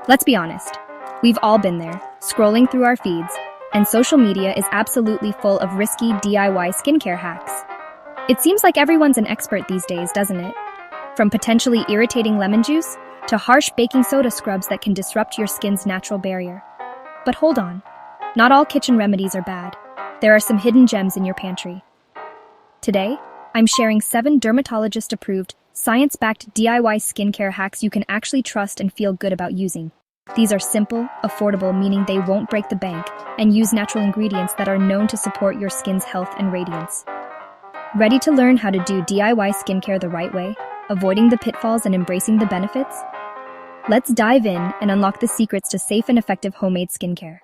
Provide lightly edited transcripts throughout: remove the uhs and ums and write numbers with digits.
Let's be honest, we've all been there, scrolling through our feeds, and social media is absolutely full of risky DIY skincare hacks. It seems like everyone's an expert these days, doesn't it? From potentially irritating lemon juice to harsh baking soda scrubs that can disrupt your skin's natural barrier. But hold on, not all kitchen remedies are bad. There are some hidden gems in your pantry. Today, I'm sharing 7 dermatologist-approved, science-backed DIY skincare hacks you can actually trust and feel good about using. These are simple, affordable, meaning they won't break the bank, and use natural ingredients that are known to support your skin's health and radiance. Ready to learn how to do DIY skincare the right way, avoiding the pitfalls and embracing the benefits? Let's dive in and unlock the secrets to safe and effective homemade skincare.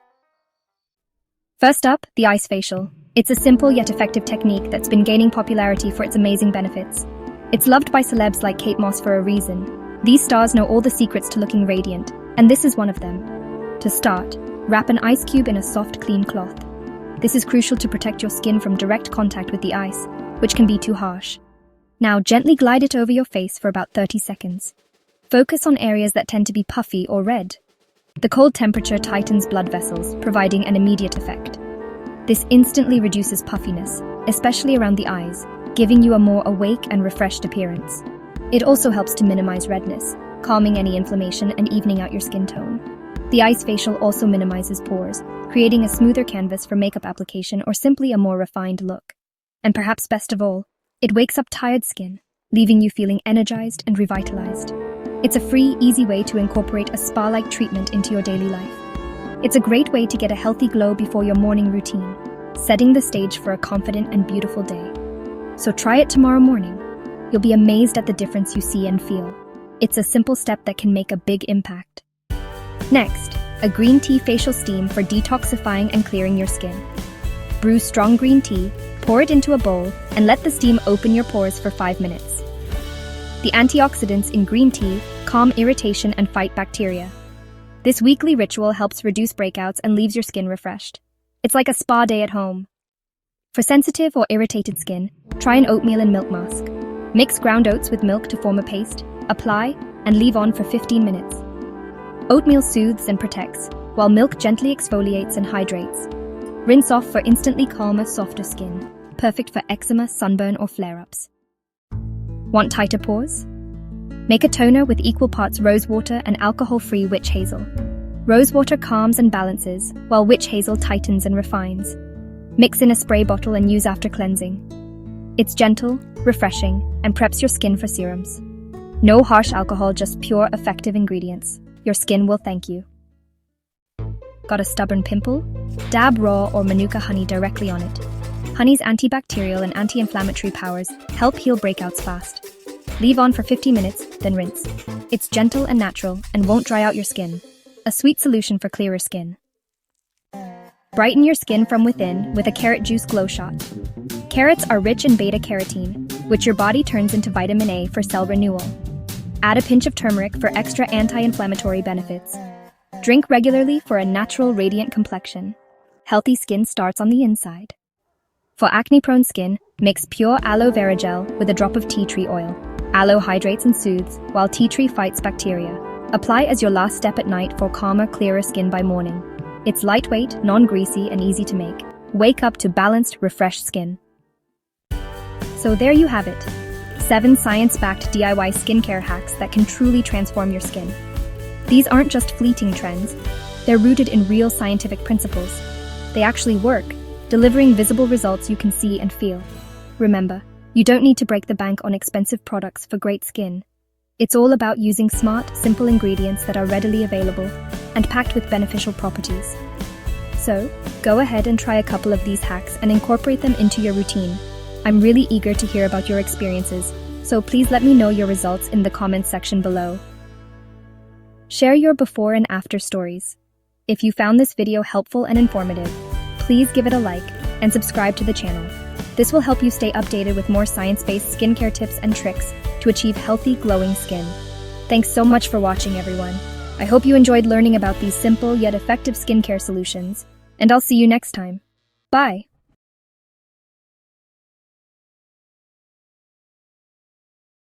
First up, the ice facial. It's a simple yet effective technique that's been gaining popularity for its amazing benefits. It's loved by celebs like Kate Moss for a reason. These stars know all the secrets to looking radiant, and this is one of them. To start, wrap an ice cube in a soft, clean cloth. This is crucial to protect your skin from direct contact with the ice, which can be too harsh. Now, gently glide it over your face for about 30 seconds. Focus on areas that tend to be puffy or red. The cold temperature tightens blood vessels, providing an immediate effect. This instantly reduces puffiness, especially around the eyes, giving you a more awake and refreshed appearance. It also helps to minimize redness, calming any inflammation and evening out your skin tone. The ice facial also minimizes pores, creating a smoother canvas for makeup application or simply a more refined look. And perhaps best of all, it wakes up tired skin, leaving you feeling energized and revitalized. It's a free, easy way to incorporate a spa-like treatment into your daily life. It's a great way to get a healthy glow before your morning routine, setting the stage for a confident and beautiful day. So try it tomorrow morning. You'll be amazed at the difference you see and feel. It's a simple step that can make a big impact. Next, a green tea facial steam for detoxifying and clearing your skin. Brew strong green tea, pour it into a bowl, and let the steam open your pores for 5 minutes. The antioxidants in green tea calm irritation and fight bacteria. This weekly ritual helps reduce breakouts and leaves your skin refreshed. It's like a spa day at home. For sensitive or irritated skin, try an oatmeal and milk mask. Mix ground oats with milk to form a paste, apply, and leave on for 15 minutes. Oatmeal soothes and protects, while milk gently exfoliates and hydrates. Rinse off for instantly calmer, softer skin, perfect for eczema, sunburn, or flare-ups. Want tighter pores? Make a toner with equal parts rosewater and alcohol-free witch hazel. Rosewater calms and balances, while witch hazel tightens and refines. Mix in a spray bottle and use after cleansing. It's gentle, refreshing, and preps your skin for serums. No harsh alcohol, just pure, effective ingredients. Your skin will thank you. Got a stubborn pimple? Dab raw or manuka honey directly on it. Honey's antibacterial and anti-inflammatory powers help heal breakouts fast. Leave on for 50 minutes, then rinse. It's gentle and natural and won't dry out your skin. A sweet solution for clearer skin. Brighten your skin from within with a carrot juice glow shot. Carrots are rich in beta-carotene, which your body turns into vitamin A for cell renewal. Add a pinch of turmeric for extra anti-inflammatory benefits. Drink regularly for a natural, radiant complexion. Healthy skin starts on the inside. For acne-prone skin, mix pure aloe vera gel with a drop of tea tree oil. Aloe hydrates and soothes, while tea tree fights bacteria. Apply as your last step at night for calmer, clearer skin by morning. It's lightweight, non-greasy, and easy to make. Wake up to balanced, refreshed skin. So there you have it. 7 science-backed DIY skincare hacks that can truly transform your skin. These aren't just fleeting trends. They're rooted in real scientific principles. They actually work, delivering visible results you can see and feel. Remember, you don't need to break the bank on expensive products for great skin. It's all about using smart, simple ingredients that are readily available and packed with beneficial properties. So, go ahead and try a couple of these hacks and incorporate them into your routine. I'm really eager to hear about your experiences, so please let me know your results in the comments section below. Share your before and after stories. If you found this video helpful and informative, please give it a like and subscribe to the channel. This will help you stay updated with more science-based skincare tips and tricks to achieve healthy, glowing skin. Thanks so much for watching, everyone. I hope you enjoyed learning about these simple yet effective skincare solutions, and I'll see you next time. Bye!